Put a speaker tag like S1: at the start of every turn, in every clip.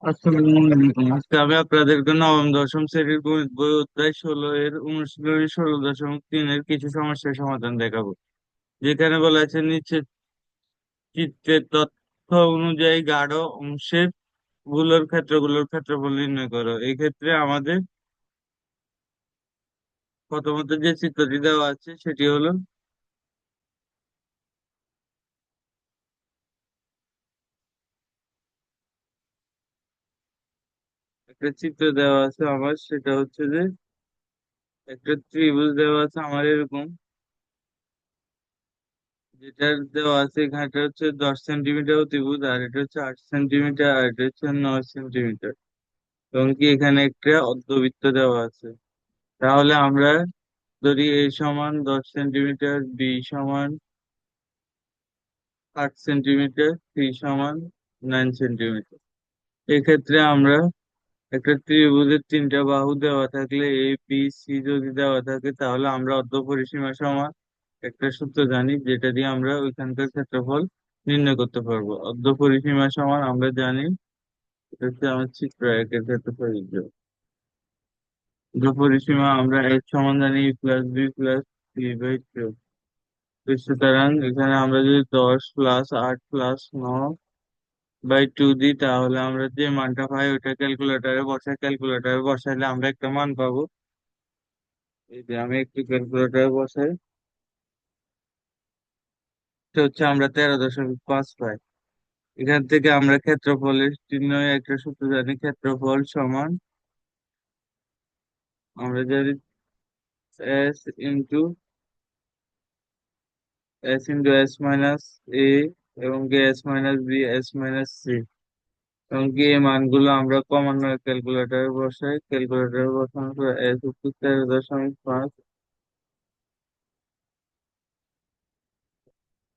S1: আসসালামু আলাইকুম। আজকে আমি আপনাদেরকে নবম দশম শ্রেণীর গণিত বই অধ্যায় 16 এর অনুশীলনী 16.3 এর কিছু সমস্যার সমাধান দেখাবো। যেখানে বলা আছে নিচে চিত্রের তথ্য অনুযায়ী গাঢ় অংশের ক্ষেত্রগুলোর ক্ষেত্রফল নির্ণয় করো। এই ক্ষেত্রে আমাদের প্রথমত যে চিত্রটি দেওয়া আছে সেটি হলো একটা চিত্র দেওয়া আছে আমার, সেটা হচ্ছে যে একটা ত্রিভুজ দেওয়া আছে আমার এরকম, যেটা দেওয়া আছে এখানটা হচ্ছে 10 সেন্টিমিটার অতিভুজ, আর এটা হচ্ছে 8 সেন্টিমিটার, আর এটা হচ্ছে 9 সেন্টিমিটার, এবং কি এখানে একটা অর্ধবৃত্ত দেওয়া আছে। তাহলে আমরা ধরি এ সমান 10 সেন্টিমিটার, বি সমান 8 সেন্টিমিটার, সি সমান 9 সেন্টিমিটার। এক্ষেত্রে আমরা একটা ত্রিভুজের তিনটা বাহু দেওয়া থাকলে এ বি সি যদি দেওয়া থাকে, তাহলে আমরা অর্ধপরিসীমা সমান একটা সূত্র জানি, যেটা দিয়ে আমরা ওইখানকার ক্ষেত্রফল নির্ণয় করতে পারবো। অর্ধপরিসীমা সমান আমরা জানি, এটা হচ্ছে আমার চিত্র একের ক্ষেত্রফল। অর্ধপরিসীমা আমরা এর সমান জানি plus B plus C by two. সুতরাং এখানে আমরা যদি 10 প্লাস 8 প্লাস 9 বাই 2 দিই, তাহলে আমরা যে মানটা পাই ওইটা ক্যালকুলেটারে বসাইলে আমরা একটা মান পাবো। এই যে আমি একটু ক্যালকুলেটারে বসাই, এটা হচ্ছে আমরা 13.5 পাই। এখান থেকে আমরা ক্ষেত্রফলের চিহ্ন একটা সূত্র জানি, ক্ষেত্রফল সমান আমরা জানি S into S minus A, এবং S minus B S minus C. এবং কি এই মানগুলো আমরা ক্রমান্বয়ে ক্যালকুলেটরে বসাই, ক্যালকুলেটরে বসানোর পর এস হচ্ছে 13.5,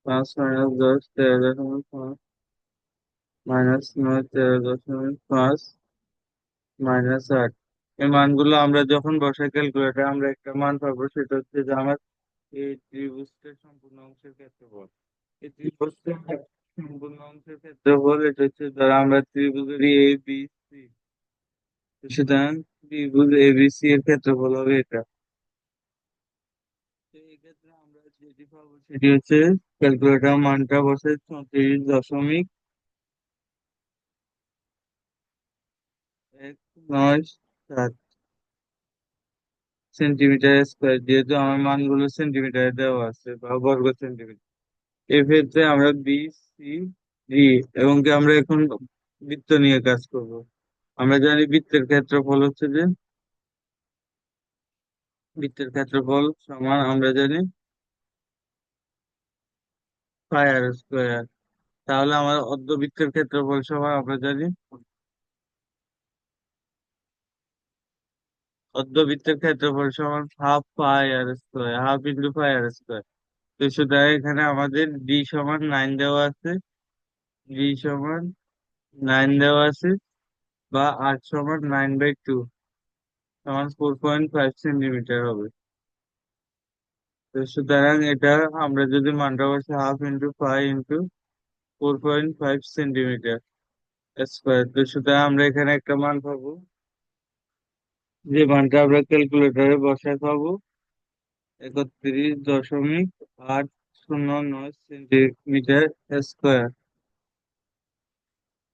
S1: 5 মাইনাস 10 13.5, মাইনাস 9 13.5, -8। এই মানগুলো আমরা যখন বসাই ক্যালকুলেটরে আমরা একটা মান পাবো, সেটা হচ্ছে যে আমার এই ত্রিভুজটার সম্পূর্ণ অংশের ক্ষেত্রফল। এই ত্রিভুজটার সম্পূর্ণ অংশের ক্ষেত্রফল এটা হচ্ছে, ধর আমরা ত্রিভুজের এ বি সি, সুতরাং ত্রিভুজ এবিসি এর ক্ষেত্রফল হবে এটা। তো এই ক্ষেত্রে আমরা যেটি পাবো সেটি হচ্ছে, ক্যালকুলেটর মানটা বসে 34.197 সেন্টিমিটার স্কোয়ার, যেহেতু আমার মানগুলো সেন্টিমিটারে দেওয়া আছে বা বর্গ সেন্টিমিটার। এক্ষেত্রে আমরা বি সি ডি, এবং কি আমরা এখন বৃত্ত নিয়ে কাজ করব। আমরা জানি বৃত্তের ক্ষেত্রফল সমান আমরা জানি পাই আর স্কোয়ার। তাহলে আমার অর্ধবৃত্তের ক্ষেত্রফল সমান আমরা জানি, অর্ধবৃত্তের ক্ষেত্রফল সমান হাফ পাই আর স্কোয়ার, হাফ ইন্টু পাই আর স্কোয়ার। তো সুতরাং এখানে আমাদের ডি সমান 9 দেওয়া আছে, ডি সমান 9 দেওয়া আছে, বা আর সমান 9/2 সমান 4.5 সেন্টিমিটার হবে। তো সুতরাং এটা আমরা যদি মানটা বসে half into pi into 4.5 centimetre square, তো সুতরাং আমরা এখানে একটা মান পাবো, যে মানটা আমরা ক্যালকুলেটরে বসায় পাবো 31.809 সেন্টিমিটার স্কোয়ার।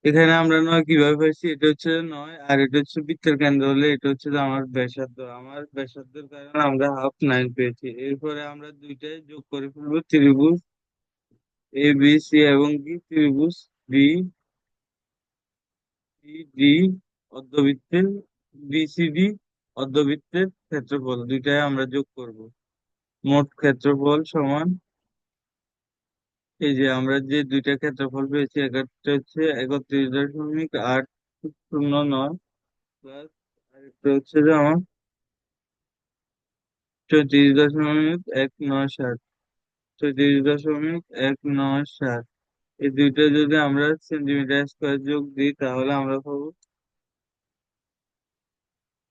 S1: এখানে আমরা নয় কিভাবে পাইছি, এটা হচ্ছে নয়, আর এটা হচ্ছে বৃত্তের কেন্দ্র হলে এটা হচ্ছে যে আমার ব্যাসার্ধ, আমার ব্যাসার্ধের কারণে আমরা হাফ 9 পেয়েছি। এরপরে আমরা দুইটাই যোগ করে ফেলবো, ত্রিভুজ এ বি সি এবং কি ত্রিভুজ বি সি ডি অর্ধবৃত্তের বিসিডি অর্ধবৃত্তের ক্ষেত্রফল দুইটাই আমরা যোগ করব। মোট ক্ষেত্রফল সমান, এই যে আমরা যে দুইটা ক্ষেত্রফল পেয়েছি, একটা হচ্ছে 31.809 প্লাস আরেকটা হচ্ছে যে আমার 34.197, 34.197। এই দুইটা যদি আমরা সেন্টিমিটার স্কোয়ার যোগ দিই, তাহলে আমরা পাবো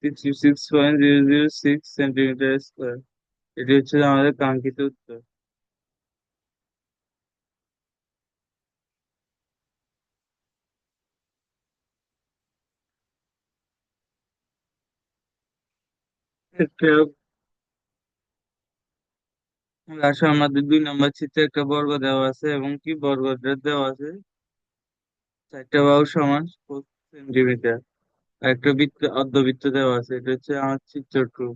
S1: 66.006 সেন্টিমিটার স্কোয়ার। এটি হচ্ছে আমাদের কাঙ্ক্ষিত উত্তর। একটা আসলে আমাদের 2 নম্বর চিত্রে একটা বর্গ দেওয়া আছে এবং কি বর্গটা দেওয়া আছে 4 বাহু সমান 4 সেন্টিমিটার। আর একটা বৃত্ত অর্ধবৃত্ত দেওয়া আছে, এটা হচ্ছে আমার চিত্র 2।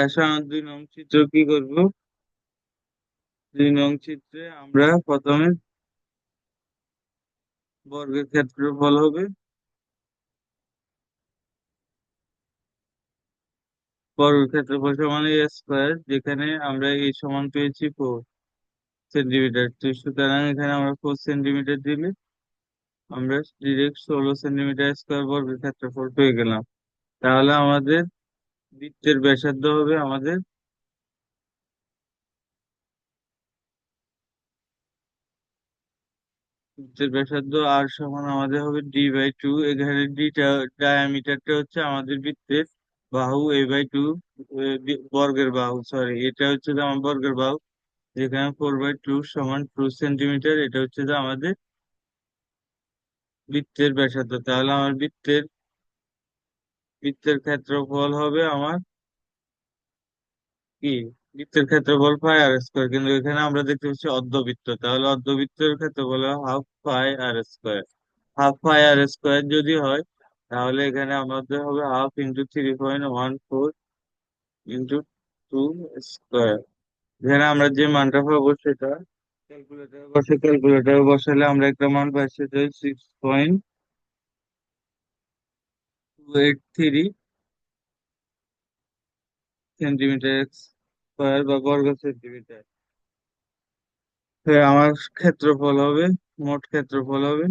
S1: আসলে আমার 2 নং চিত্র কি করব? 2 নং চিত্রে আমরা প্রথমে বর্গের ক্ষেত্রফল হবে, বর্গের ক্ষেত্রফল সমান a স্কোয়ার, যেখানে আমরা এই সমান পেয়েছি 4 সেন্টিমিটার। তো সুতরাং এখানে আমরা 4 সেন্টিমিটার দিলে আমরা ডিরেক্ট 16 সেন্টিমিটার স্কোয়ার বর্গের ক্ষেত্রফল পেয়ে গেলাম। তাহলে আমাদের বৃত্তের ব্যাসার্ধ হবে আমাদের, বৃত্তের ব্যাসার্ধ আর সমান আমাদের হবে d/2। এখানে ডিটা ডায়ামিটারটা হচ্ছে আমাদের বৃত্তের বাহু, a/2 বর্গের বাহু, সরি এটা হচ্ছে যে আমার বর্গের বাহু, যেখানে 4/2 সমান 2 সেন্টিমিটার। এটা হচ্ছে যে আমাদের বৃত্তের ব্যাসার্ধ। তাহলে আমার বৃত্তের ক্ষেত্রফল হবে আমার কি, বৃত্তের ক্ষেত্রফল পাই আর স্কোয়ার, কিন্তু এখানে আমরা দেখতে পাচ্ছি অর্ধবৃত্ত, তাহলে অর্ধবৃত্তের ক্ষেত্রফল হাফ পাই আর স্কোয়ার। হাফ পাই আর স্কোয়ার যদি হয় তাহলে এখানে আমাদের হবে 1/2 × 3.14 × 2 স্কোয়ার। এখানে আমরা যে মানটা পাবো সেটা ক্যালকুলেটারে বসালে আমরা একটা মান পাই, সেটা 6.283 সেন্টিমিটার স্কোয়ার বা বর্গ সেন্টিমিটার। আমার ক্ষেত্রফল হবে, মোট ক্ষেত্রফল হবে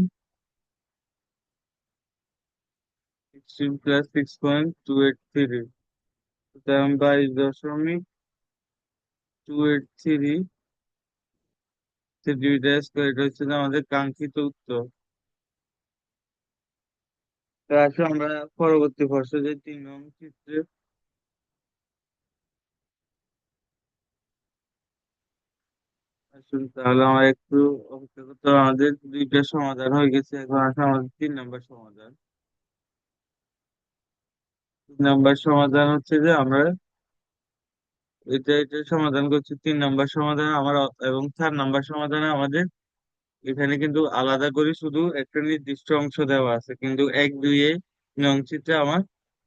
S1: 16 + 6.283, সুতরাং 22.283 সেন্টিমিটার স্কোয়ার। এটা হচ্ছে যে আমাদের কাঙ্ক্ষিত উত্তর। তো আসলে আমরা পরবর্তী প্রশ্নে যে 3 নং চিত্রে আসুন, তাহলে আমার একটু অপেক্ষা করতে হবে। আমাদের 2টা সমাধান হয়ে গেছে, এখন আসলে আমাদের 3 নম্বর সমাধান। 3 নম্বর সমাধান হচ্ছে যে আমরা এটা সমাধান করছি। 3 নম্বর সমাধান আমার এবং 4 নম্বর সমাধানে আমাদের এখানে কিন্তু আলাদা করে শুধু একটা নির্দিষ্ট অংশ দেওয়া আছে, কিন্তু 1, 2 চিত্রে আমার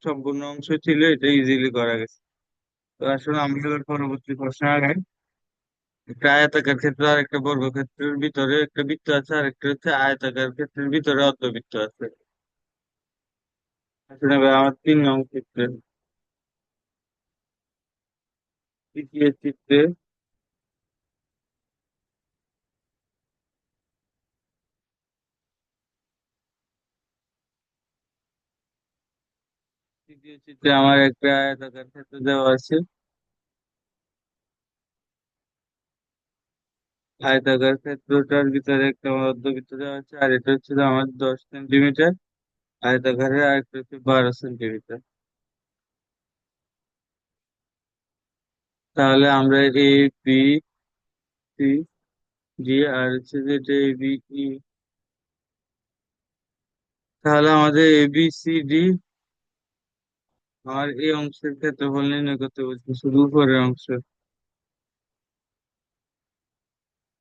S1: সম্পূর্ণ অংশ ছিল, এটা ইজিলি করা গেছে। তো আসলে আমরা এবার পরবর্তী প্রশ্নে আগাই। একটা আয়তাকার ক্ষেত্র আর একটা বর্গক্ষেত্রের ভিতরে একটা বৃত্ত আছে, আর একটা হচ্ছে আয়তাকার ক্ষেত্রের ভিতরে অর্ধবৃত্ত আছে। আসলে এবার আমার 3 নং চিত্রে, তৃতীয় চিত্রে, আমার একটা আয়তাকার ক্ষেত্র দেওয়া আছে। আয়তাকার ক্ষেত্রটার ভিতরে একটা অর্ধবৃত্ত দেওয়া আছে, আর এটা হচ্ছে যে আমার 10 সেন্টিমিটার। আয়তাকারের আরেকটা হচ্ছে 12 সেন্টিমিটার। তাহলে আমরা A B C D আর হচ্ছে যে এটা ABE, তাহলে আমাদের ABCD আর এই অংশের ক্ষেত্রফল নির্ণয় করতে বলছি, শুধু উপরের অংশ।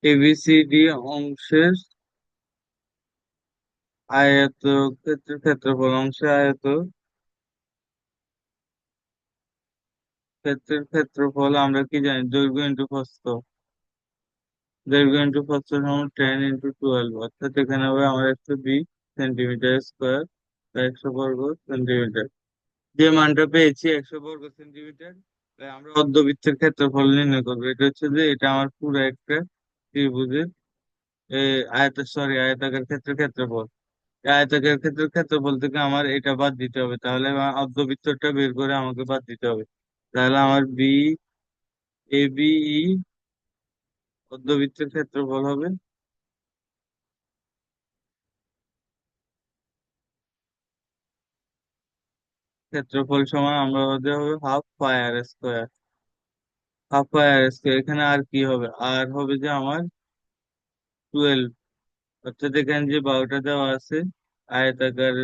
S1: ABCD অংশের ক্ষেত্রফল, অংশে ক্ষেত্রের ক্ষেত্রফল আমরা কি জানি, দৈর্ঘ্য ইন্টু প্রস্থ। দৈর্ঘ্য ইন্টু প্রস্থ সমান 10 × 12, অর্থাৎ এখানে হবে আমার 120 সেন্টিমিটার স্কোয়ার বা 100 বর্গ সেন্টিমিটার। যে মানটা পেয়েছি 100 বর্গ সেন্টিমিটার, তাই আমরা অর্ধবৃত্তের ক্ষেত্রফল নির্ণয় করবো। এটা হচ্ছে যে এটা আমার পুরো একটা ত্রিভুজের আয়তাকার ক্ষেত্রের ক্ষেত্রফল। এই আয়তাকার ক্ষেত্রের ক্ষেত্রফল থেকে আমার এটা বাদ দিতে হবে, তাহলে আমার অর্ধবৃত্তটা বের করে আমাকে বাদ দিতে হবে। তাহলে আমার ABE অর্ধবৃত্তের ক্ষেত্রফল হবে, ক্ষেত্রফল সমান আমরা হতে হবে ½ π r²। ½ π r², এখানে আর কি হবে, আর হবে যে আমার 12, অর্থাৎ এখানে যে বাহুটা দেওয়া আছে আয়তাকার,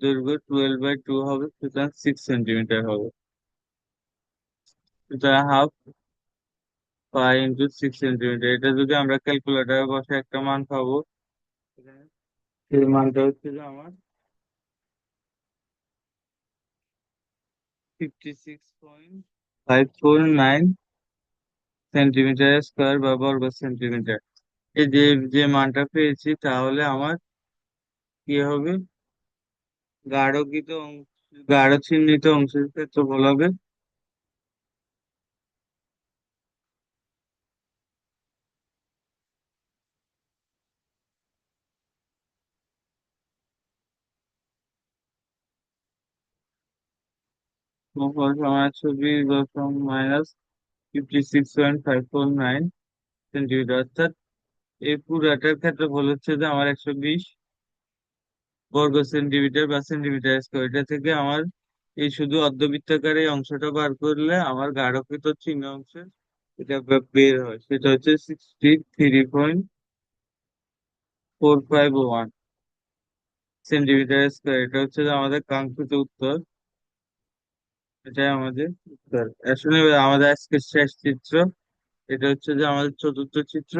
S1: দৈর্ঘ্য 12/2 হবে, সুতরাং 6 সেন্টিমিটার হবে। সুতরাং হাফ পাই ইন্টু 6 সেন্টিমিটার, এটা যদি আমরা ক্যালকুলেটারে বসে একটা মান পাবো। এখানে সেই মানটা হচ্ছে যে আমার 56.549 সেন্টিমিটার স্কোয়ার বা বর্গ সেন্টিমিটার। এই যে যে মানটা পেয়েছি, তাহলে আমার কি হবে, গাঢ়কৃত অংশ, গাঢ় চিহ্নিত অংশের ক্ষেত্রফল হবে সমান 120 মাইনাস 56.549 সেন্টিমিটার, অর্থাৎ এই পুরাটার ক্ষেত্রফল হচ্ছে যে আমার 120 বর্গ সেন্টিমিটার বা সেন্টিমিটার স্কোয়ার। এটা থেকে আমার এই শুধু অর্ধবৃত্তাকার এই অংশটা বার করলে আমার গাঢ়কৃত চিহ্ন অংশের এটা বের হয়, সেটা হচ্ছে 63.4501 সেন্টিমিটার স্কোয়ার। এটা হচ্ছে যে আমাদের কাঙ্ক্ষিত উত্তর। এটাই আমাদের উত্তর। আসলে আমাদের আজকের শেষ চিত্র, এটা হচ্ছে যে আমাদের চতুর্থ চিত্র।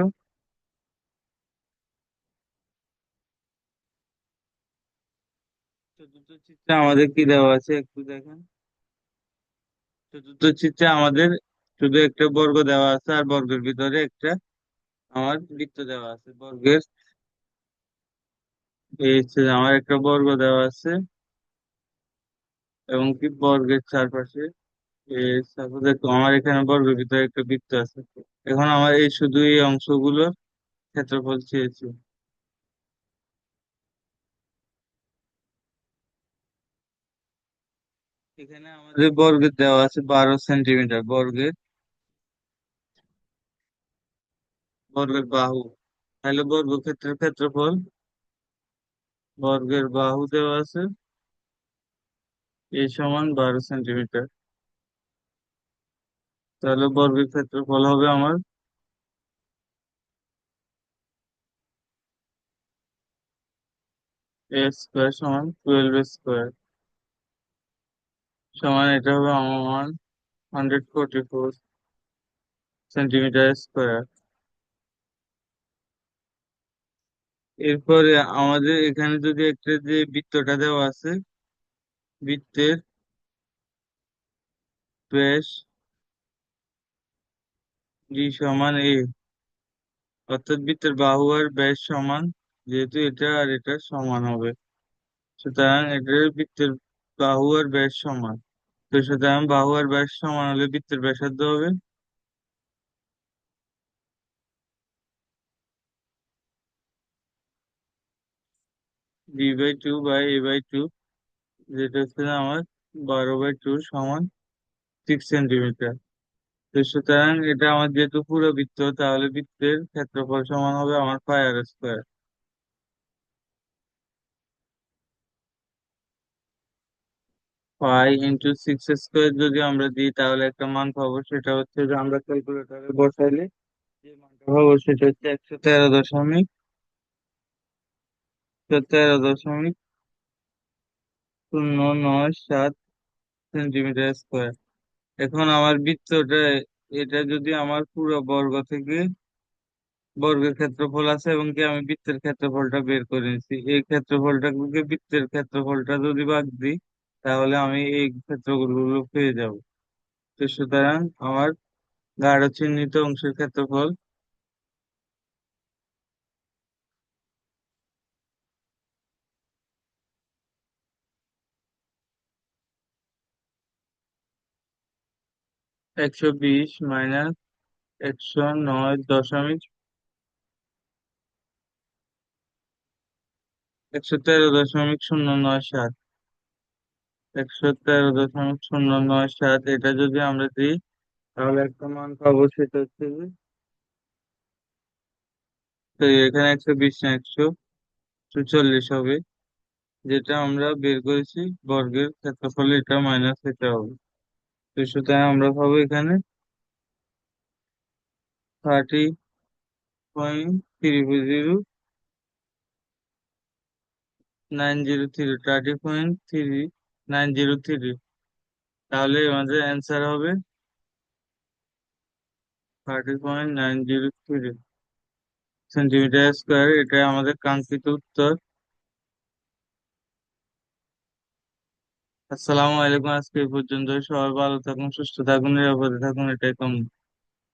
S1: চতুর্থ চিত্রে আমাদের কি দেওয়া আছে একটু দেখেন। চতুর্থ চিত্রে আমাদের শুধু একটা বর্গ দেওয়া আছে, আর বর্গের ভিতরে একটা আমার বৃত্ত দেওয়া আছে বর্গের। এই হচ্ছে যে আমার একটা বর্গ দেওয়া আছে, এবং কি বর্গের চারপাশে এই সাপোজ আমার এখানে বর্গের ভিতরে একটা বৃত্ত আছে। এখন আমার এই শুধু এই অংশগুলোর ক্ষেত্রফল চেয়েছি। এখানে আমাদের বর্গের দেওয়া আছে 12 সেন্টিমিটার, বর্গের বর্গের বাহু। তাহলে বর্গক্ষেত্রের ক্ষেত্রফল, বর্গের বাহু দেওয়া আছে এই সমান 12 সেন্টিমিটার। তাহলে বর্গের ক্ষেত্রফল হবে আমার এ স্কোয়ার সমান 12 স্কোয়ার, সমান এটা হবে আমার 144 সেন্টিমিটার স্কোয়ার। এরপরে আমাদের এখানে যদি একটা যে বৃত্তটা দেওয়া আছে, বৃত্তের ব্যাস ডি সমান এ, অর্থাৎ বৃত্তের বাহু আর ব্যাস সমান, যেহেতু এটা আর এটা সমান হবে, সুতরাং এটার বৃত্তের বাহু আর ব্যাস সমান। তো সুতরাং বাহু আর ব্যাস সমান হলে বৃত্তের ব্যাসার্ধ হবে b/2/a/2, যেটা হচ্ছে যে আমার 12/2 সমান 6 সেন্টিমিটার। তো সুতরাং এটা আমার যেহেতু পুরো বৃত্ত, তাহলে বৃত্তের ক্ষেত্রফল সমান হবে আমার পাই আর স্কোয়ার। পাই ইন্টু 6 স্কোয়ার যদি আমরা দিই, তাহলে একটা মান পাবো, সেটা হচ্ছে যে আমরা ক্যালকুলেটারে বসাইলে যে মানটা পাবো সেটা হচ্ছে 113.097 সেন্টিমিটার স্কোয়ার। এখন আমার বৃত্তটা, এটা যদি আমার পুরো বর্গ থেকে বর্গের ক্ষেত্রফল আছে, এবং কি আমি বৃত্তের ক্ষেত্রফলটা বের করে নিচ্ছি, এই ক্ষেত্রফলটাকে বৃত্তের ক্ষেত্রফলটা যদি বাদ দিই, তাহলে আমি এই ক্ষেত্রগুলো পেয়ে যাব। তো সুতরাং আমার গাঢ় চিহ্নিত অংশের ক্ষেত্রফল একশো বিশ মাইনাস 109 দশমিক 113.097, 113.097, এটা যদি আমরা দিই, তাহলে একটা মান পাবো, সেটা হচ্ছে যে, তো এখানে 120 না 144 হবে, যেটা আমরা বের করেছি বর্গের ক্ষেত্রফলে, এটা মাইনাস এটা হবে। তো সুতরাং আমরা পাবো এখানে 30.340 30.3, 30.903, তাহলে আমাদের অ্যান্সার হবে 30.903 সেন্টিমিটার স্কোয়ার। এটা আমাদের কাঙ্ক্ষিত উত্তর। আসসালামু আলাইকুম, আজকে এই পর্যন্ত। সবাই ভালো থাকুন, সুস্থ থাকুন, নিরাপদে থাকুন, এটাই কাম্য।